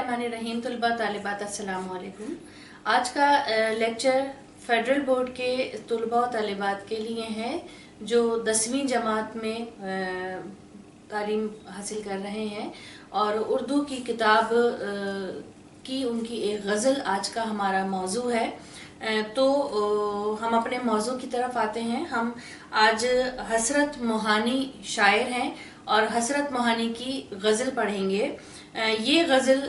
बिस्मिल्लाहिर्रहमानिर्रहीम। तलबा तालिबात अस्सलाम वालेकुम। आज का लेक्चर फेडरल बोर्ड के तलबा और तालिबात के लिए है जो 10वीं जमात में तालीम हासिल कर रहे हैं और उर्दू की किताब की उनकी एक गज़ल आज का हमारा मौजू है। तो हम अपने मौजू की तरफ आते हैं। हम आज हसरत मोहानी शायर हैं और हसरत मोहानी की गज़ल पढ़ेंगे। ये गज़ल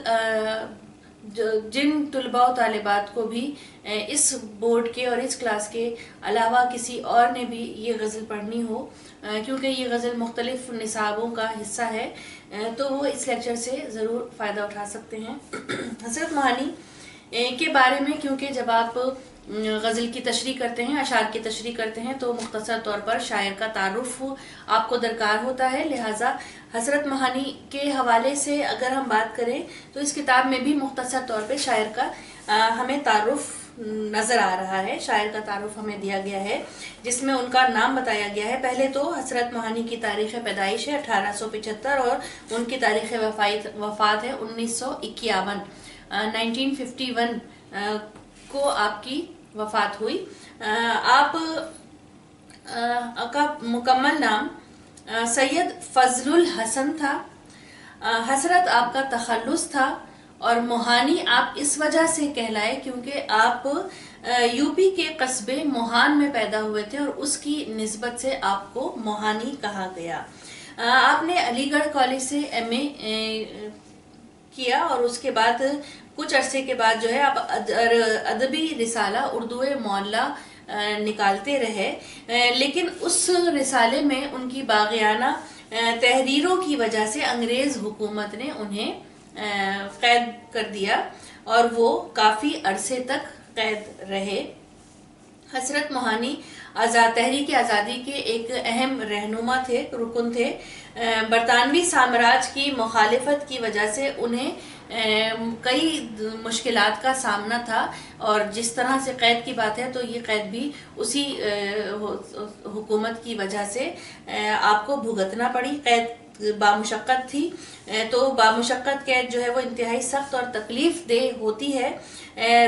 जिन तलबा और तालिबात को भी इस बोर्ड के और इस क्लास के अलावा किसी और ने भी ये गज़ल पढ़नी हो, क्योंकि ये गज़ल मुख्तलिफ निसाबों का हिस्सा है, तो वो इस लेक्चर से ज़रूर फ़ायदा उठा सकते हैं। हसरत मोहानी के बारे में, क्योंकि जब आप गज़ल की तशरीह करते हैं, अशार की तशरीह करते हैं, तो मुख्तसर तौर पर शायर का तारुफ आपको दरकार होता है। लिहाजा हसरत मोहानी के हवाले से अगर हम बात करें तो इस किताब में भी मुख्तसर तौर पे शायर का हमें तारुफ नज़र आ रहा है। शायर का तारुफ हमें दिया गया है जिसमें उनका नाम बताया गया है। पहले तो हसरत मोहानी की तारीख़ पैदाइश है 1875 और उनकी तारीख़ वफ़ात है 1951। 1951 को आपकी वफ़ात हुई। आप का मुकम्मल नाम सैयद फजलुल हसन था। हसरत आपका तखल्लुस था और मोहानी आप इस वजह से कहलाए क्योंकि आप यूपी के कस्बे मोहान में पैदा हुए थे और उसकी निस्बत से आपको मोहानी कहा गया। आपने अलीगढ़ कॉलेज से MA किया और उसके बाद कुछ अरसे के बाद जो है आप अदबी रिसाला उर्दू मौला निकालते रहे, लेकिन उस रिसाले में उनकी बाग़ियाना तहरीरों की वजह से अंग्रेज़ हुकूमत ने उन्हें कैद कर दिया और वो काफ़ी अरसे तक कैद रहे। हसरत मोहानी तहरीक आज़ादी के एक अहम रहनुमा थे, रुकन थे। बरतानवी साम्राज्य की मुखालिफत की वजह से उन्हें कई मुश्किलात का सामना था और जिस तरह से कैद की बात है तो ये कैद भी उसी हुकूमत की वजह से आपको भुगतना पड़ी। कैद बामुशक्क़त थी, तो बामुशक्क़त कैद जो है वो इंतहाई सख्त और तकलीफ़ देह होती है।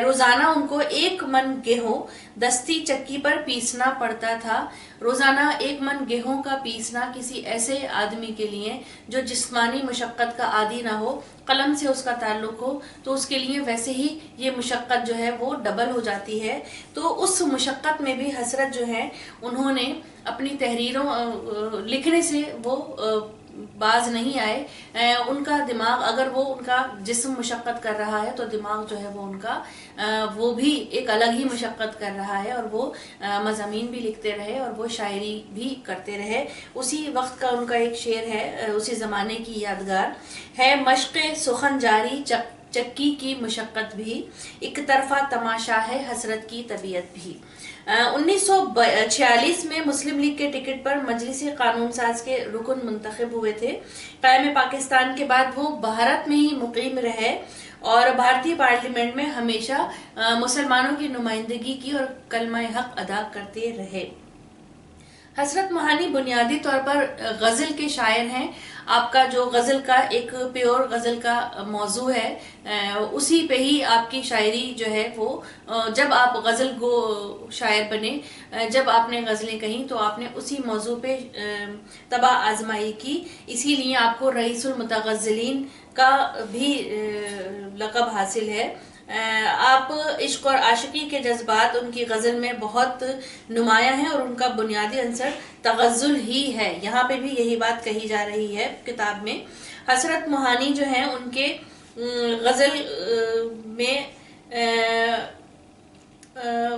रोज़ाना उनको 1 मन गेहूँ दस्ती चक्की पर पीसना पड़ता था। रोज़ाना 1 मन गेहूँ का पीसना किसी ऐसे आदमी के लिए जो जिस्मानी मुशक्क़त का आदी ना हो, कलम से उसका ताल्लुक़ हो, तो उसके लिए वैसे ही ये मुशक्क़त जो है वो डबल हो जाती है। तो उस मुशक्क़त में भी हसरत जो है उन्होंने अपनी तहरीरों लिखने से वो बाज नहीं आए। उनका दिमाग, अगर वो उनका जिस्म मुशक्क़त कर रहा है तो दिमाग जो है वो उनका वो भी एक अलग ही मुशक्क़त कर रहा है और वो मज़ामीन भी लिखते रहे और वो शायरी भी करते रहे। उसी वक्त का उनका एक शेर है, उसी ज़माने की यादगार है, मश्क़ सुखन जारी चक्की की मुशक्क़त भी, एक तरफा तमाशा है हसरत की तबीयत भी। 1946 में मुस्लिम लीग के टिकट पर मजलिस कानून साज के रुकन मुंतखब हुए थे। क़याम पाकिस्तान के बाद वो भारत में ही मुकीम रहे और भारतीय पार्लियामेंट में हमेशा मुसलमानों की नुमाइंदगी की और कलमा हक अदा करते रहे। हसरत मोहानी बुनियादी तौर पर गज़ल के शायर हैं। आपका जो गज़ल का एक प्योर गज़ल का मौजू है, उसी पे ही आपकी शायरी जो है वो, जब आप गज़ल गो शायर बने, जब आपने गज़लें कहीं तो आपने उसी मौजू पे तबा आजमाई की। इसीलिए आपको रईसुल मुतगज़्ज़लीन का भी लक़ब हासिल है। आप इश्क और आशिकी के जज्बात उनकी गज़ल में बहुत नुमायां हैं और उनका बुनियादी अंसर तगज़्ज़ुल ही है। यहाँ पे भी यही बात कही जा रही है किताब में। हसरत मोहानी जो हैं उनके गज़ल में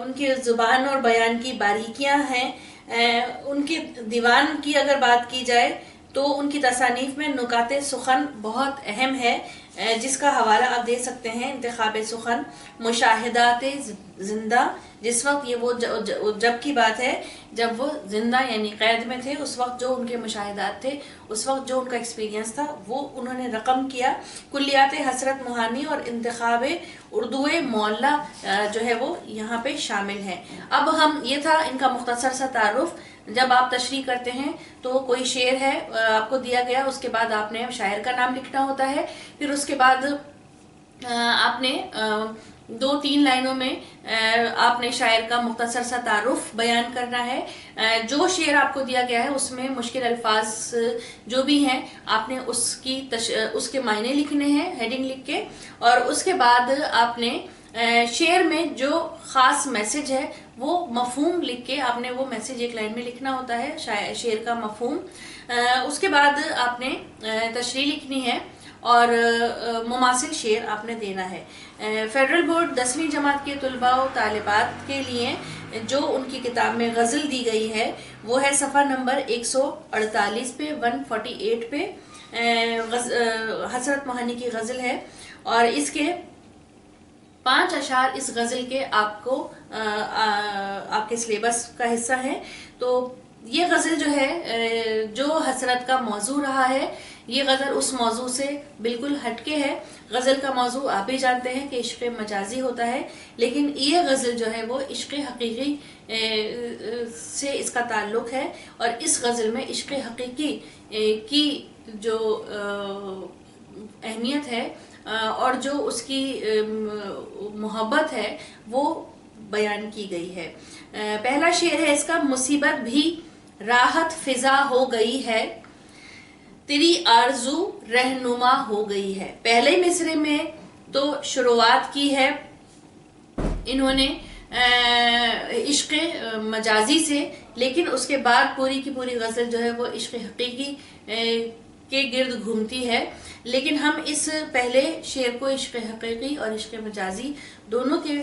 उनकी ज़ुबान और बयान की बारीकियां हैं। उनके दीवान की अगर बात की जाए तो उनकी तसानीफ में नुकाते सुखन बहुत अहम है, जिसका हवाला आप दे सकते हैं इंतखाब सुखन, मुशाहिदात जिंदा। जिस वक्त ये वो जब की बात है जब वो जिंदा यानी कैद में थे, उस वक्त जो उनके मुशाहिदात थे, उस वक्त जो उनका एक्सपीरियंस था वो उन्होंने रकम किया। कुल्लियात हसरत मोहानी और इंतखाब उर्दू मौला जो है वो यहाँ पे शामिल है। अब हम, ये था इनका मुख्तसर सा तारुफ। जब आप तशरीह करते हैं तो कोई शेर है आपको दिया गया, उसके बाद आपने शायर का नाम लिखना होता है, फिर उसके बाद آپ نے 2-3 لائنوں میں آپ نے شاعر کا مختصر سا تعارف بیان کرنا ہے. جو شعر آپ کو دیا گیا ہے اس میں مشکل الفاظ جو بھی ہیں آپ نے اس کے معنی لکھنے ہیں ہیڈنگ لکھ کے, اور اس کے بعد آپ نے شعر میں جو خاص میسج ہے وہ مفہوم لکھ کے آپ نے وہ میسج ایک لائن میں لکھنا ہوتا ہے, شعر کا مفہوم. اس کے بعد آپ نے تشریح لکھنی ہے اور مماثل شعر آپ نے دینا ہے. فیڈرل بورڈ 10ویں جماعت کے طلباء و طالبات کے لیے جو ان کی کتاب میں غزل دی گئی ہے وہ ہے صفحہ نمبر 148 پہ 148 پہ حسرت موہانی کی غزل ہے, اور اس کے 5 اشعار اس غزل کے آپ کو آپ کے سلیبس کا حصہ ہے. تو یہ غزل جو ہے جو حسرت کا موضوع رہا ہے, یہ غزل اس موضوع سے بالکل ہٹ کے ہے. غزل کا موضوع آپ بھی جانتے ہیں کہ عشق مجازی ہوتا ہے, لیکن یہ غزل جو ہے وہ عشق حقیقی سے اس کا تعلق ہے, اور اس غزل میں عشق حقیقی کی جو اہمیت ہے اور جو اس کی محبت ہے وہ بیان کی گئی ہے. پہلا شعر ہے اس کا, مصیبت بھی راحت فضا ہو گئی ہے, تیری آرزو رہنما ہو گئی ہے. پہلے مصرے میں تو شروعات کی ہے انہوں نے عشق مجازی سے, لیکن اس کے بعد پوری کی پوری غزل جو ہے وہ عشق حقیقی کے گرد گھومتی ہے. لیکن ہم اس پہلے شعر کو عشق حقیقی اور عشق مجازی دونوں کے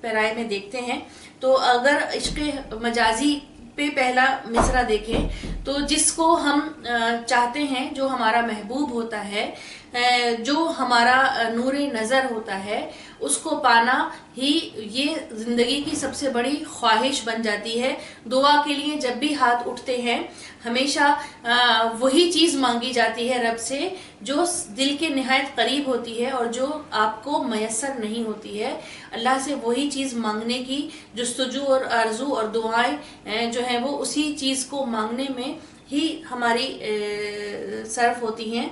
پیرائے میں دیکھتے ہیں. تو اگر عشق مجازی پہ پہلا مصرع دیکھیں تو جس کو ہم چاہتے ہیں, جو ہمارا محبوب ہوتا ہے, جو ہمارا نور نظر ہوتا ہے, اس کو پانا ہی یہ زندگی کی سب سے بڑی خواہش بن جاتی ہے. دعا کے لیے جب بھی ہاتھ اٹھتے ہیں ہمیشہ وہی چیز مانگی جاتی ہے رب سے جو دل کے نہایت قریب ہوتی ہے اور جو آپ کو میسر نہیں ہوتی ہے. اللہ سے وہی چیز مانگنے کی جستجو اور آرزو اور دعائیں جو ہیں وہ اسی چیز کو مانگنے میں ہی ہماری صرف ہوتی ہیں,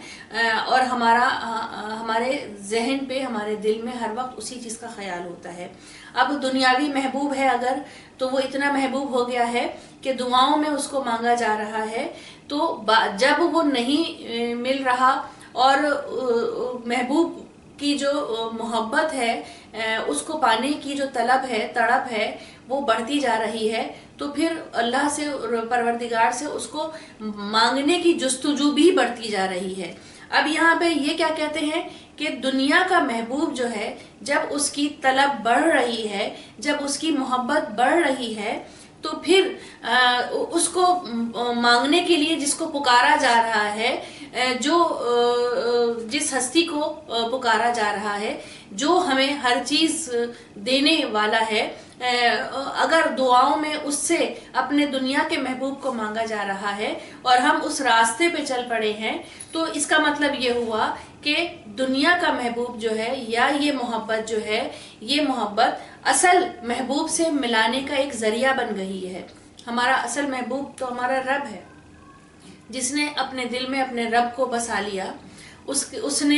اور ہمارے ذہن پہ, ہمارے دل میں ہر وقت اسی چیز کا خیال ہوتا ہے. اب دنیاوی محبوب ہے اگر, تو وہ اتنا محبوب ہو گیا ہے کہ دعاؤں میں اس کو مانگا جا رہا ہے. تو جب وہ نہیں مل رہا اور محبوب کی جو محبت ہے, اس کو پانے کی جو طلب ہے, تڑپ ہے, وہ بڑھتی جا رہی ہے, تو پھر اللہ سے, پروردگار سے اس کو مانگنے کی جستجو بھی بڑھتی جا رہی ہے. اب یہاں پہ یہ کیا کہتے ہیں کہ دنیا کا محبوب جو ہے جب اس کی طلب بڑھ رہی ہے, جب اس کی محبت بڑھ رہی ہے, تو پھر اس کو مانگنے کے لیے جس کو پکارا جا رہا ہے, جس ہستی کو پکارا جا رہا ہے, جو ہمیں ہر چیز دینے والا ہے, اگر دعاؤں میں اس سے اپنے دنیا کے محبوب کو مانگا جا رہا ہے اور ہم اس راستے پہ چل پڑے ہیں, تو اس کا مطلب یہ ہوا کہ دنیا کا محبوب جو ہے یا یہ محبت جو ہے, یہ محبت اصل محبوب سے ملانے کا ایک ذریعہ بن گئی ہے. ہمارا اصل محبوب تو ہمارا رب ہے, جس نے اپنے دل میں اپنے رب کو بسا لیا, اس نے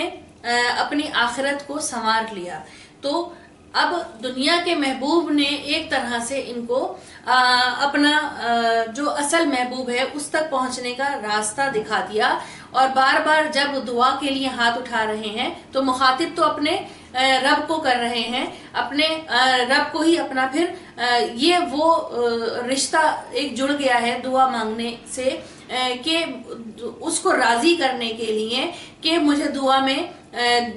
اپنی آخرت کو سنوار لیا. تو اب دنیا کے محبوب نے ایک طرح سے ان کو اپنا جو اصل محبوب ہے اس تک پہنچنے کا راستہ دکھا دیا, اور بار بار جب دعا کے لیے ہاتھ اٹھا رہے ہیں تو مخاطب تو اپنے رب کو کر رہے ہیں, اپنے رب کو ہی اپنا, پھر یہ وہ رشتہ ایک جڑ گیا ہے دعا مانگنے سے کہ اس کو راضی کرنے کے لیے کہ مجھے دعا میں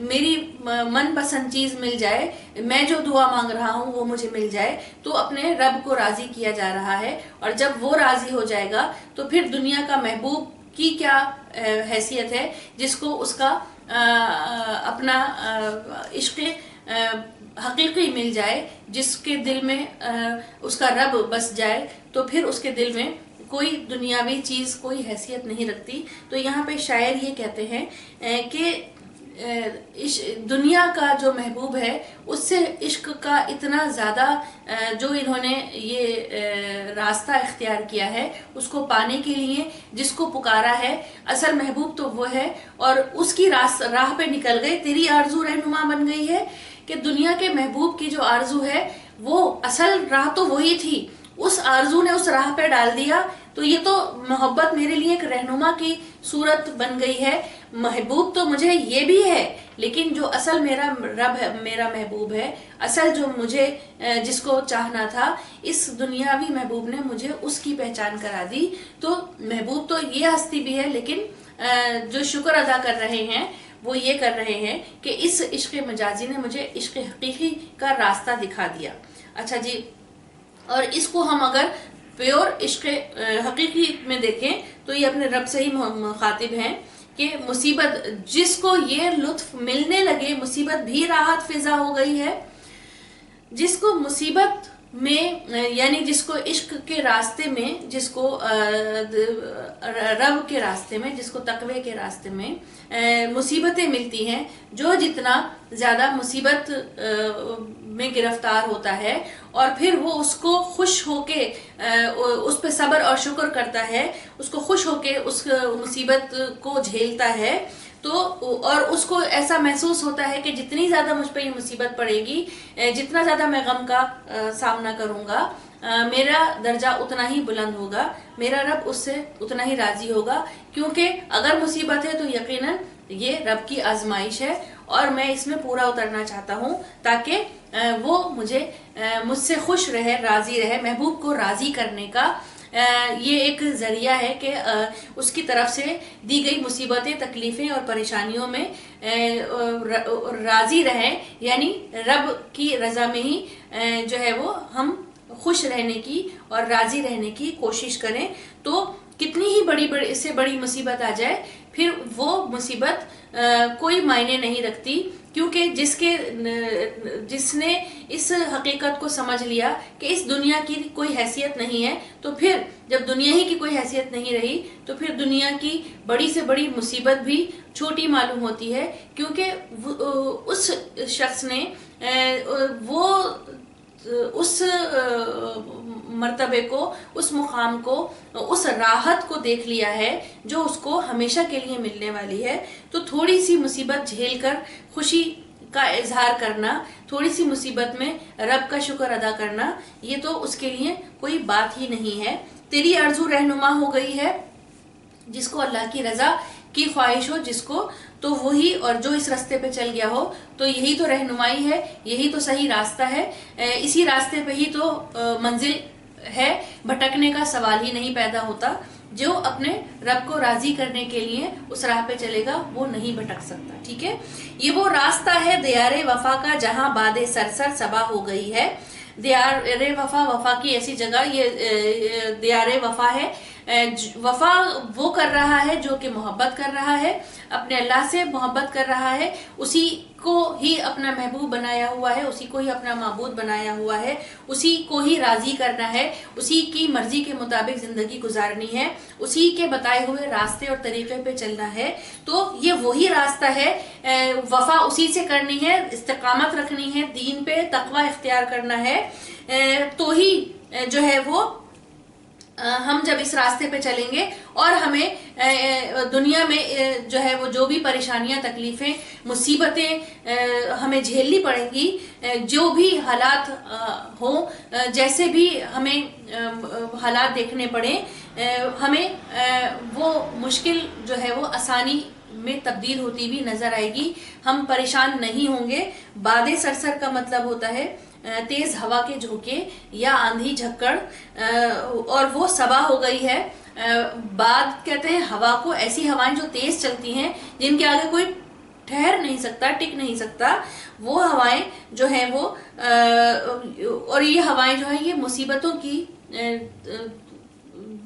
میری من پسند چیز مل جائے, میں جو دعا مانگ رہا ہوں وہ مجھے مل جائے, تو اپنے رب کو راضی کیا جا رہا ہے. اور جب وہ راضی ہو جائے گا تو پھر دنیا کا محبوب کی کیا حیثیت ہے جس کو اس کا اپنا عشق حقیقی مل جائے, جس کے دل میں اس کا رب بس جائے, تو پھر اس کے دل میں کوئی دنیاوی چیز کوئی حیثیت نہیں رکھتی. تو یہاں پہ شاعر یہ کہتے ہیں کہ दुनिया का जो महबूब है उससे इश्क का इतना ज़्यादा जो इन्होंने ये रास्ता इख्तियार किया है उसको पाने के लिए जिसको पुकारा है, असल महबूब तो वो है, और उसकी राह पे निकल गए। तेरी आरजू रहनुमा बन गई है कि दुनिया के महबूब की जो आरजू है वो असल राह तो वही थी, उस आरजू ने उस राह पे डाल दिया। तो ये तो मोहब्बत मेरे लिए एक रहनुमा की सूरत बन गई है। महबूब तो मुझे ये भी है, लेकिन जो असल मेरा रब है, मेरा महबूब है, असल जो मुझे जिसको चाहना था, इस दुनियावी महबूब ने मुझे उसकी पहचान करा दी। तो महबूब तो ये हस्ती भी है, लेकिन जो शुक्र अदा कर रहे हैं वो ये कर रहे हैं कि इस इश्क मजाजी ने मुझे इश्क हकीकी का रास्ता दिखा दिया। अच्छा जी, और इसको हम अगर प्योर इश्क हकीकी में देखें तो ये अपने रब से ही मुखातिब हैं कि मुसीबत जिसको ये लुत्फ मिलने लगे, मुसीबत भी राहत फिजा हो गई है। जिसको मुसीबत में यानी जिसको इश्क के रास्ते में, जिसको रब के रास्ते में, जिसको तकवे के रास्ते में मुसीबतें मिलती हैं, जो जितना ज़्यादा मुसीबत में गिरफ्तार होता है और फिर वो उसको खुश होके उस पे सब्र और शुक्र करता है, उसको खुश होके उस मुसीबत को झेलता है, तो और उसको ऐसा महसूस होता है कि जितनी ज़्यादा मुझ पर ये मुसीबत पड़ेगी, जितना ज़्यादा मैं गम का सामना करूँगा, मेरा दर्जा उतना ही बुलंद होगा, मेरा रब उससे उतना ही राज़ी होगा। क्योंकि अगर मुसीबत है तो यकीनन ये रब की आजमाइश है और मैं इसमें पूरा उतरना चाहता हूँ ताकि वो मुझसे खुश रहे, राज़ी रहे। महबूब को राज़ी करने का ये एक ज़रिया है कि उसकी तरफ से दी गई मुसीबतें, तकलीफ़ें और परेशानियों में राज़ी रहें, यानी रब की रज़ा में ही जो है वो हम खुश रहने की और राज़ी रहने की कोशिश करें। तो कितनी ही बड़ी इससे बड़ी मुसीबत आ जाए, फिर वो मुसीबत कोई मायने नहीं रखती, क्योंकि जिसने इस हकीकत को समझ लिया कि इस दुनिया की कोई हैसियत नहीं है, तो फिर जब दुनिया ही की कोई हैसियत नहीं रही तो फिर दुनिया की बड़ी से बड़ी मुसीबत भी छोटी मालूम होती है। क्योंकि उस शख्स ने वो उस मर्तबे को, उस मुकाम को, उस राहत को देख लिया है जो उसको हमेशा के लिए मिलने वाली है। तो थोड़ी सी मुसीबत झेलकर खुशी का इजहार करना, थोड़ी सी मुसीबत में रब का शुक्र अदा करना, ये तो उसके लिए कोई बात ही नहीं है। तेरी आरज़ू रहनुमा हो गई है, जिसको अल्लाह की रज़ा की ख्वाहिश हो जिसको, तो वही, और जो इस रास्ते पे चल गया हो, तो यही तो रहनुमाई है, यही तो सही रास्ता है, इसी रास्ते पे ही तो मंजिल है। भटकने का सवाल ही नहीं पैदा होता। जो अपने रब को राजी करने के लिए उस राह पे चलेगा वो नहीं भटक सकता। ठीक है, ये वो रास्ता है दियारे वफा का जहां बादे सरसर सबा हो गई है। दियारे वफा, वफा की ऐसी जगह, ये दियारे वफा है। वफा वो कर रहा है जो कि मोहब्बत कर रहा है, अपने अल्लाह से मोहब्बत कर रहा है, उसी को ही अपना महबूब बनाया हुआ है, उसी को ही अपना माबूद बनाया हुआ है, उसी को ही राजी करना है, उसी की मर्जी के मुताबिक जिंदगी गुजारनी है, उसी के बताए हुए रास्ते और तरीके पे चलना है। तो ये वही रास्ता है, वफा उसी से करनी है, इस्तिकामत रखनी है, दीन पे तकवा इख्तियार करना है, तो ही जो है वो हम जब इस रास्ते पे चलेंगे और हमें दुनिया में जो है वो जो भी परेशानियां, तकलीफें, मुसीबतें हमें झेलनी पड़ेंगी, जो भी हालात हो, जैसे भी हमें हालात देखने पड़े, हमें वो मुश्किल जो है वो आसानी में तब्दील होती भी नजर आएगी। हम परेशान नहीं होंगे। बादे सरसर का मतलब होता है तेज हवा के झोंके या आंधी झक्कड़, और वो सबा हो गई है। बाद कहते हैं हवा को, ऐसी हवाएं जो तेज चलती हैं, जिनके आगे कोई ठहर नहीं सकता, टिक नहीं सकता, वो हवाएं जो हैं वो, और ये हवाएं जो हैं ये मुसीबतों की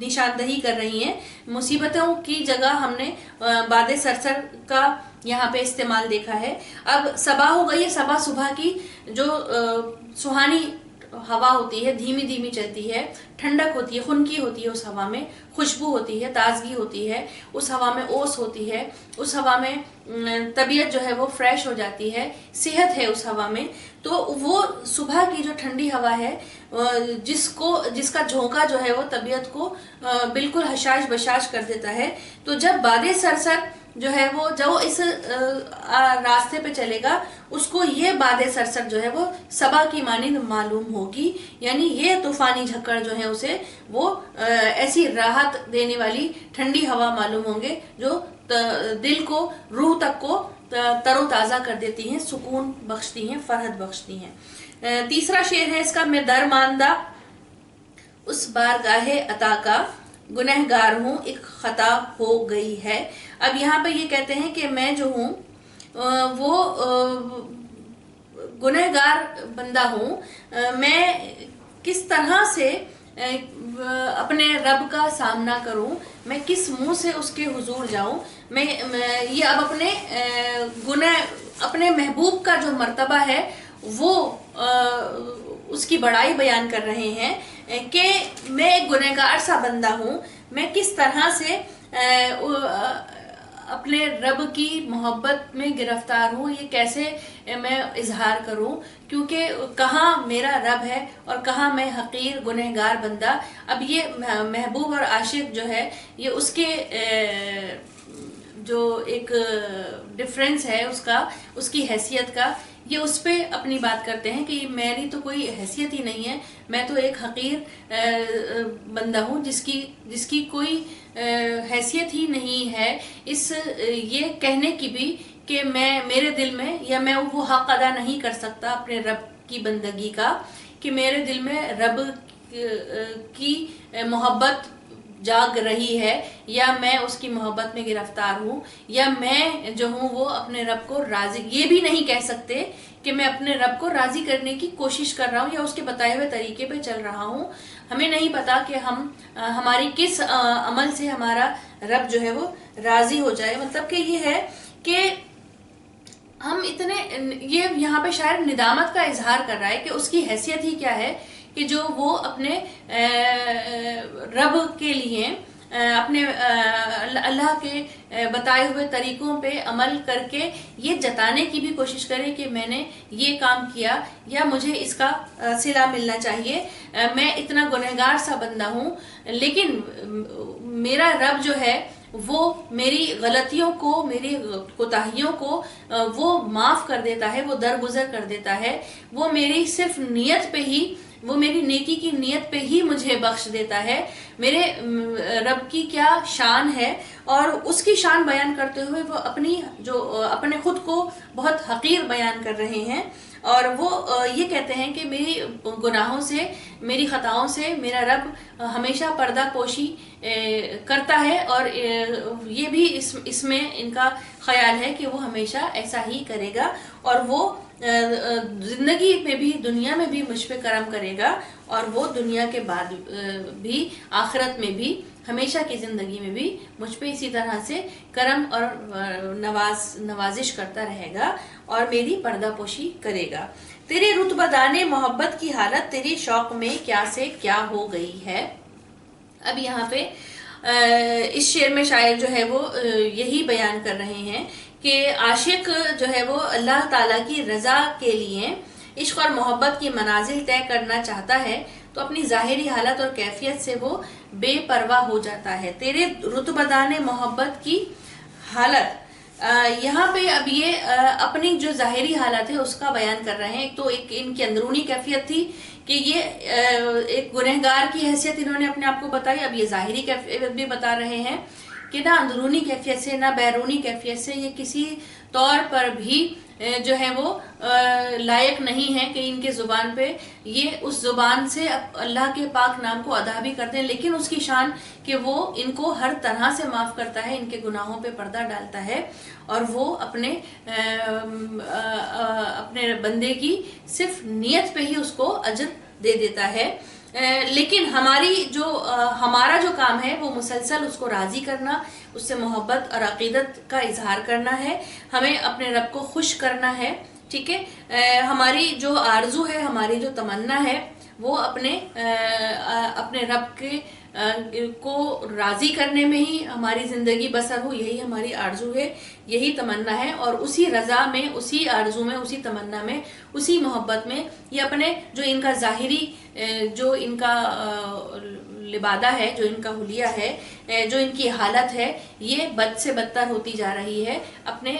निशानदही कर रही हैं। मुसीबतों की जगह हमने बादे सरसर का यहाँ पे इस्तेमाल देखा है। अब सबा हो गई है, सबा सुबह की जो सुहानी हवा होती है धीमी धीमी चलती है, ठंडक होती है, खुनकी होती है उस हवा में, खुशबू होती है, ताजगी होती है उस हवा में, ओस होती है उस हवा में, तबीयत जो है वो फ्रेश हो जाती है, सेहत है उस हवा में। तो वो सुबह की जो ठंडी हवा है जिसका झोंका जो है वो तबीयत को बिल्कुल हशाश बशाश कर देता है। तो जब बादे सरसर जो है वो जो इस रास्ते पे चलेगा उसको ये बादे सरसर जो है वो सबा की मानिंद मालूम होगी, यानी ये तूफानी झक्कड़ जो है उसे वो ऐसी राहत देने वाली ठंडी हवा मालूम होंगे जो दिल को, रूह तक को तरोताज़ा कर देती हैं, सुकून बख्शती हैं, फरहत बख्शती हैं। तीसरा शेर है इसका, मैं दरमांदा उस बारगाहे अता का गुनहगार हूँ, एक खता हो गई है। अब यहाँ पे ये कहते हैं कि मैं जो हूँ वो गुनहगार बंदा हूँ, मैं किस तरह से अपने रब का सामना करूं, मैं किस मुंह से उसके हुजूर जाऊं। मैं ये अब अपने महबूब का जो मर्तबा है वो उसकी बड़ाई बयान कर रहे हैं कि मैं एक गुनहगार सा बंदा हूं, मैं किस तरह से अपने रब की मोहब्बत में गिरफ्तार हूँ, ये कैसे मैं इजहार करूँ, क्योंकि कहाँ मेरा रब है और कहाँ मैं हकीर गुनहगार बंदा। अब ये महबूब और आशिक जो है ये उसके जो एक डिफरेंस है उसकी हैसियत का, ये उस पे अपनी बात करते हैं कि मेरी तो कोई हैसियत ही नहीं है, मैं तो एक हकीर बंदा हूँ जिसकी कोई हैसियत ही नहीं है इस ये कहने की भी कि मेरे दिल में, या मैं वो हक अदा नहीं कर सकता अपने रब की बंदगी का, कि मेरे दिल में रब की मोहब्बत जाग रही है, या मैं उसकी मोहब्बत में गिरफ्तार हूँ, या मैं जो हूँ वो अपने रब को राजी, ये भी नहीं कह सकते कि मैं अपने रब को राजी करने की कोशिश कर रहा हूँ या उसके बताए हुए तरीके पे चल रहा हूँ। हमें नहीं पता कि हमारी किस अमल से हमारा रब जो है वो राजी हो जाए। मतलब कि ये है कि हम इतने, ये यहाँ पे शायद निदामत का इजहार कर रहा है कि उसकी हैसियत ही क्या है कि जो वो अपने रब के लिए अपने अल्लाह के बताए हुए तरीकों पे अमल करके ये जताने की भी कोशिश करे कि मैंने ये काम किया या मुझे इसका सिला मिलना चाहिए, मैं इतना गुनहगार सा बंदा हूँ, लेकिन मेरा रब जो है वो मेरी गलतियों को, मेरी कोताहियों को वो माफ़ कर देता है, वो दरगुजर कर देता है, वो मेरी सिर्फ नियत पे ही, वो मेरी नेकी की नियत पे ही मुझे बख्श देता है। मेरे रब की क्या शान है, और उसकी शान बयान करते हुए वो अपने खुद को बहुत हकीर बयान कर रहे हैं, और वो ये कहते हैं कि मेरी गुनाहों से, मेरी खताओं से मेरा रब हमेशा पर्दा पोशी करता है, और ये भी इसमें इनका ख्याल है कि वो हमेशा ऐसा ही करेगा, और वो जिंदगी में भी, दुनिया में भी मुझ पे करम करेगा, और वो दुनिया के बाद भी, आखिरत में भी, हमेशा की ज़िंदगी में भी मुझ पे इसी तरह से करम और नवाजिश करता रहेगा और मेरी पर्दापोशी करेगा। तेरे रुतबदाने मोहब्बत की हालत तेरी शौक में क्या से क्या हो गई है। अब यहाँ पे इस शेर में शायर जो है वो यही बयान कर रहे हैं कि आशिक जो है वो अल्लाह ताला की रज़ा के लिए इश्क और मोहब्बत की मनाजिल तय करना चाहता है तो अपनी ज़ाहिरी हालत और कैफियत से वो बेपरवाह हो जाता है। तेरे रुतबदाने मोहब्बत की हालत, यहाँ पे अब ये अपनी जो ज़ाहिरी हालत है उसका बयान कर रहे हैं। तो एक इनकी अंदरूनी कैफियत थी कि ये एक गुनहगार की हैसियत इन्होंने अपने आप को बताई। अब ये ज़ाहिरी कैफियत भी बता रहे हैं कि ना अंदरूनी कैफियत से ना बैरूनी कैफियत से ये किसी तौर पर भी जो है वो लायक नहीं है कि इनके ज़ुबान पे ये उस ज़ुबान से अल्लाह के पाक नाम को अदा भी करते हैं, लेकिन उसकी शान कि वो इनको हर तरह से माफ़ करता है, इनके गुनाहों पे पर्दा डालता है और वो अपने बंदे की सिर्फ नियत पे ही उसको अजर दे देता है। लेकिन हमारा जो काम है वो मुसलसल उसको राज़ी करना, उससे मोहब्बत और अक़ीदत का इजहार करना है, हमें अपने रब को खुश करना है। ठीक है, हमारी जो आरजू है, हमारी जो तमन्ना है وہ اپنے رب کے کو راضی کرنے میں ہی ہماری زندگی بسر ہو، یہی ہماری آرزو ہے، یہی تمنا ہے، اور اسی رضا میں، اسی آرزو میں، اسی تمنا میں، اسی محبت میں یہ اپنے جو ان کا ظاہری جو ان کا لبادہ ہے، جو ان کا حلیہ ہے، جو ان کی حالت ہے، یہ بد سے بدتر ہوتی جا رہی ہے اپنے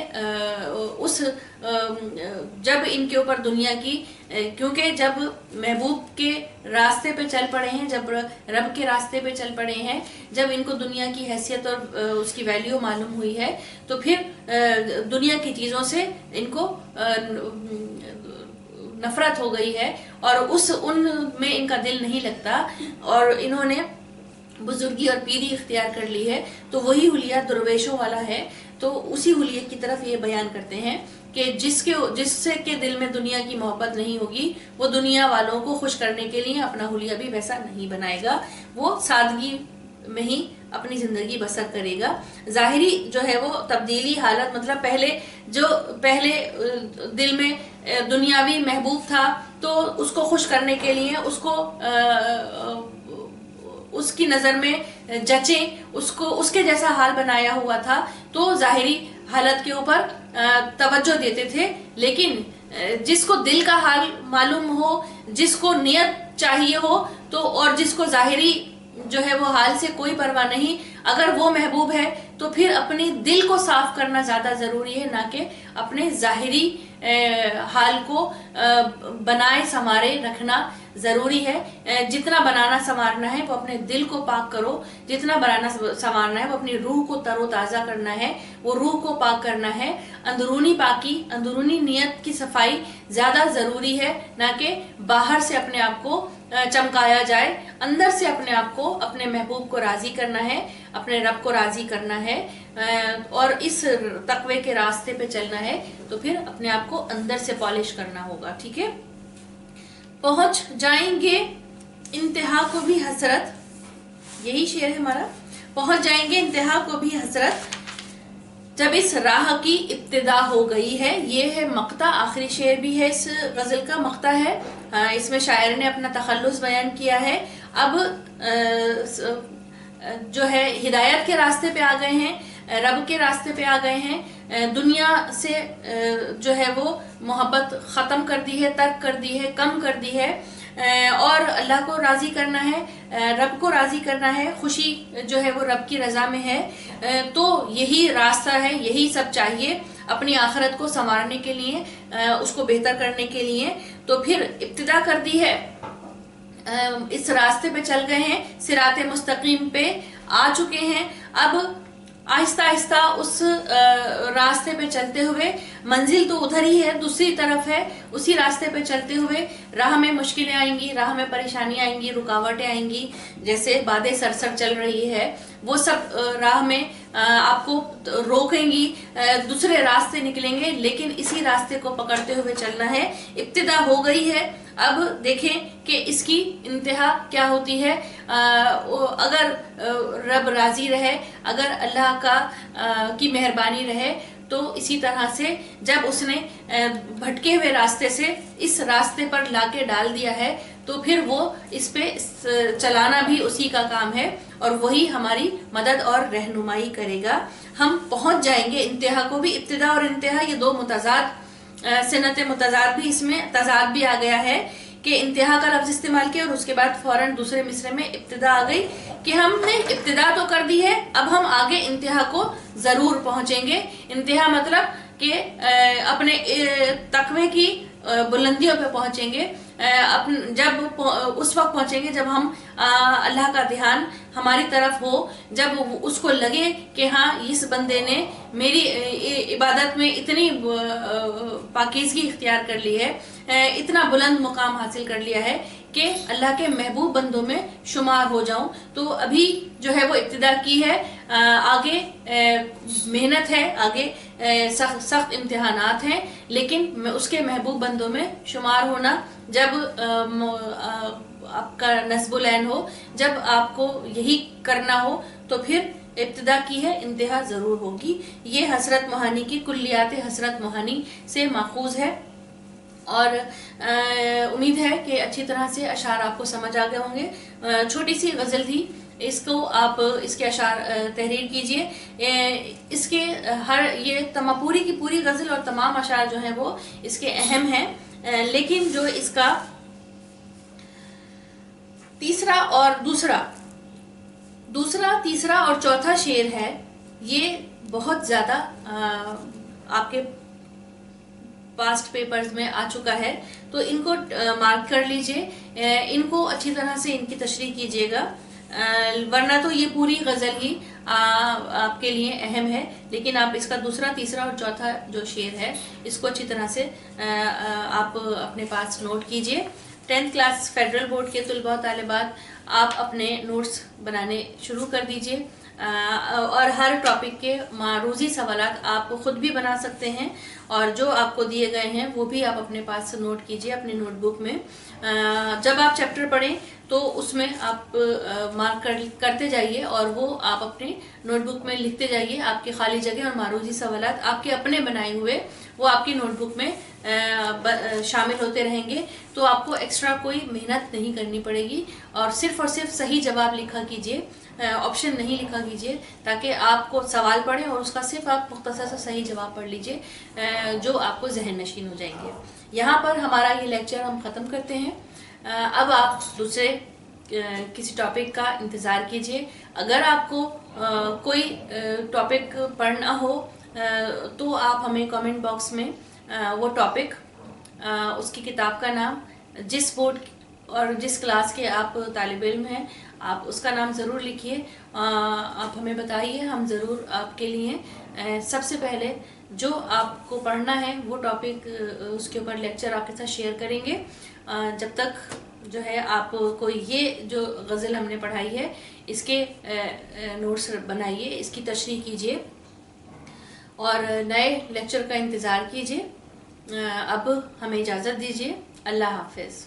اس جب ان کے اوپر دنیا کی، کیونکہ جب محبوب کے راستے پہ چل پڑے ہیں، جب رب کے راستے پہ چل پڑے ہیں، جب ان کو دنیا کی حیثیت اور اس کی ویلیو معلوم ہوئی ہے، تو پھر دنیا کی چیزوں سے ان کو نفرت ہو گئی ہے، اور ان میں ان کا دل نہیں لگتا، اور انہوں نے بزرگی اور پیری اختیار کر لی ہے، تو وہی حلیہ درویشوں والا ہے۔ تو اسی حلیے کی طرف یہ بیان کرتے ہیں کہ جس سے کے دل میں دنیا کی محبت نہیں ہوگی، وہ دنیا والوں کو خوش کرنے کے لیے اپنا حلیہ بھی ویسا نہیں بنائے گا، وہ سادگی میں ہی اپنی زندگی بسر کرے گا۔ ظاہری جو ہے وہ تبدیلی حالت، مطلب پہلے دل میں دنیاوی محبوب تھا، تو اس کو خوش کرنے کے لیے اس کی نظر میں جچیں، اس کے جیسا حال بنایا ہوا تھا، تو ظاہری حالت کے اوپر توجہ دیتے تھے، لیکن جس کو دل کا حال معلوم ہو، جس کو نیت چاہیے ہو، تو اور جس کو ظاہری جو ہے وہ حال سے کوئی پرواہ نہیں، اگر وہ محبوب ہے تو پھر اپنی دل کو صاف کرنا زیادہ ضروری ہے، نہ کہ اپنے ظاہری حال کو بنائے سنوارے رکھنا ضروری ہے۔ جتنا بنانا سنوارنا ہے وہ اپنے دل کو پاک کرو، جتنا بنانا سنوارنا ہے وہ اپنی روح کو تر و تازہ کرنا ہے، وہ روح کو پاک کرنا ہے۔ اندرونی پاکی، اندرونی نیت کی صفائی زیادہ ضروری ہے، نہ کہ باہر سے اپنے آپ کو چمکایا جائے، اندر سے اپنے آپ کو، اپنے محبوب کو راضی کرنا ہے، اپنے رب کو راضی کرنا ہے، اور اس تقوی کے راستے پہ چلنا ہے، تو پھر اپنے آپ کو اندر سے پالش کرنا ہوگا، ٹھیک ہے۔ پہنچ جائیں گے انتہا کو بھی حسرت، یہی شعر ہے ہمارا، پہنچ جائیں گے انتہا کو بھی حسرت جب اس راہ کی ابتدا ہو گئی ہے۔ یہ ہے مقطع، آخری شعر بھی ہے اس غزل کا، مقطع ہے، اس میں شاعر نے اپنا تخلص بیان کیا ہے۔ اب جو ہے ہدایت کے راستے پہ آ گئے ہیں، رب کے راستے پہ آ گئے ہیں، دنیا سے جو ہے وہ محبت ختم کر دی ہے، ترک کر دی ہے، کم کر دی ہے، اور اللہ کو راضی کرنا ہے، رب کو راضی کرنا ہے، خوشی جو ہے وہ رب کی رضا میں ہے۔ تو یہی راستہ ہے، یہی سب چاہیے اپنی آخرت کو سنوارنے کے لیے، اس کو بہتر کرنے کے لیے۔ تو پھر ابتدا کر دی ہے، اس راستے پہ چل گئے ہیں، صراط مستقیم پہ آ چکے ہیں، اب آہستہ آہستہ اس راستے پہ چلتے ہوئے، منزل تو ادھر ہی ہے، دوسری طرف ہے، اسی راستے پہ چلتے ہوئے راہ میں مشکلیں آئیں گی، راہ میں پریشانیاں آئیں گی، رکاوٹیں آئیں گی، جیسے بادیں سرسر چل رہی ہے، وہ سب راہ میں آپ کو روکیں گی، دوسرے راستے نکلیں گے، لیکن اسی راستے کو پکڑتے ہوئے چلنا ہے۔ ابتدا ہو گئی ہے، اب دیکھیں کہ اس کی انتہا کیا ہوتی ہے۔ اگر رب راضی رہے، اگر اللہ کی مہربانی رہے، تو اسی طرح سے جب اس نے بھٹکے ہوئے راستے سے اس راستے پر لا کے ڈال دیا ہے، تو پھر وہ اس پہ چلانا بھی اسی کا کام ہے، اور وہی ہماری مدد اور رہنمائی کرے گا۔ ہم پہنچ جائیں گے انتہا کو بھی، ابتدا اور انتہا یہ دو متضاد صنعت متضاد بھی، اس میں تضاد بھی آ گیا ہے کہ انتہا کا لفظ استعمال کیا اور اس کے بعد فوراً دوسرے مصرے میں ابتدا آ گئی، کہ ہم نے ابتدا تو کر دی ہے، اب ہم آگے انتہا کو ضرور پہنچیں گے۔ انتہا مطلب کہ اپنے تقوی کی بلندیوں پہ پہنچیں گے، جب اس وقت پہنچیں گے جب ہم اللہ کا دھیان ہماری طرف ہو، جب اس کو لگے کہ ہاں اس بندے نے میری عبادت میں اتنی پاکیزگی اختیار کر لی ہے، اتنا بلند مقام حاصل کر لیا ہے کہ اللہ کے محبوب بندوں میں شمار ہو جاؤں۔ تو ابھی جو ہے وہ ابتدا کی ہے، آگے محنت ہے، آگے سخت امتحانات ہیں، لیکن اس کے محبوب بندوں میں شمار ہونا، جب آپ کا نصب العین ہو، جب آپ کو یہی کرنا ہو، تو پھر ابتدا کی ہے، انتہا ضرور ہوگی۔ یہ حسرت موہانی کی کلیات حسرت موہانی سے ماخوذ ہے، اور امید ہے کہ اچھی طرح سے اشعار آپ کو سمجھ آ گئے ہوں گے. چھوٹی سی غزل تھی, اس کو آپ اس کے اشعار تحریر کیجئے. اس کے یہ پوری کی پوری غزل اور تمام اشعار جو ہیں وہ اس کے اہم ہیں, لیکن جو اس کا دوسرا تیسرا اور چوتھا شعر ہے, یہ بہت زیادہ آپ کے پاسٹ پیپرز میں آ چکا ہے, تو ان کو مارک کر لیجئے, ان کو اچھی طرح سے ان کی تشریح کیجئے گا, ورنہ تو یہ پوری غزل ہی آپ کے لیے اہم ہے, لیکن آپ اس کا دوسرا تیسرا اور چوتھا جو شعر ہے اس کو اچھی طرح سے آپ اپنے پاس نوٹ کیجئے. 10th کلاس فیڈرل بورڈ کے طلباء و طالبات, آپ اپنے نوٹس بنانے شروع کر دیجئے, اور ہر ٹاپک کے معروضی سوالات آپ خود بھی بنا سکتے ہیں, اور جو آپ کو دیے گئے ہیں وہ بھی آپ اپنے پاس نوٹ کیجئے اپنی نوٹ بک میں. جب آپ چیپٹر پڑھیں تو اس میں آپ مارک کرتے جائیے, اور وہ آپ اپنے نوٹ بک میں لکھتے جائیے. آپ کی خالی جگہ اور معروضی سوالات آپ کے اپنے بنائے ہوئے وہ آپ کی نوٹ بک میں شامل ہوتے رہیں گے, تو آپ کو ایکسٹرا کوئی محنت نہیں کرنی پڑے گی, اور صرف صحیح جواب لکھا کیجئے, آپشن نہیں لکھا کیجئے, تاکہ آپ کو سوال پڑھیں اور اس کا صرف آپ مختصر سا صحیح جواب پڑھ لیجئے, جو آپ کو ذہن نشین ہو جائیں گے. یہاں پر ہمارا یہ لیکچر ہم ختم کرتے ہیں. اب آپ دوسرے کسی ٹاپک کا انتظار کیجئے. اگر آپ کو کوئی ٹاپک پڑھنا ہو تو آپ ہمیں کامنٹ باکس میں وہ ٹاپک, اس کی کتاب کا نام, جس بورڈ اور جس کلاس کے آپ طالب علم ہیں آپ اس کا نام ضرور لکھیے, آپ ہمیں بتائیے, ہم ضرور آپ کے لیے سب سے پہلے جو آپ کو پڑھنا ہے وہ ٹاپک, اس کے اوپر لیکچر آپ کے ساتھ شیئر کریں گے. جب تک جو ہے آپ کو یہ جو غزل ہم نے پڑھائی ہے اس کے نوٹس بنائیے, اس کی تشریح کیجئے اور نئے لیکچر کا انتظار کیجئے. اب ہمیں اجازت دیجئے. اللہ حافظ.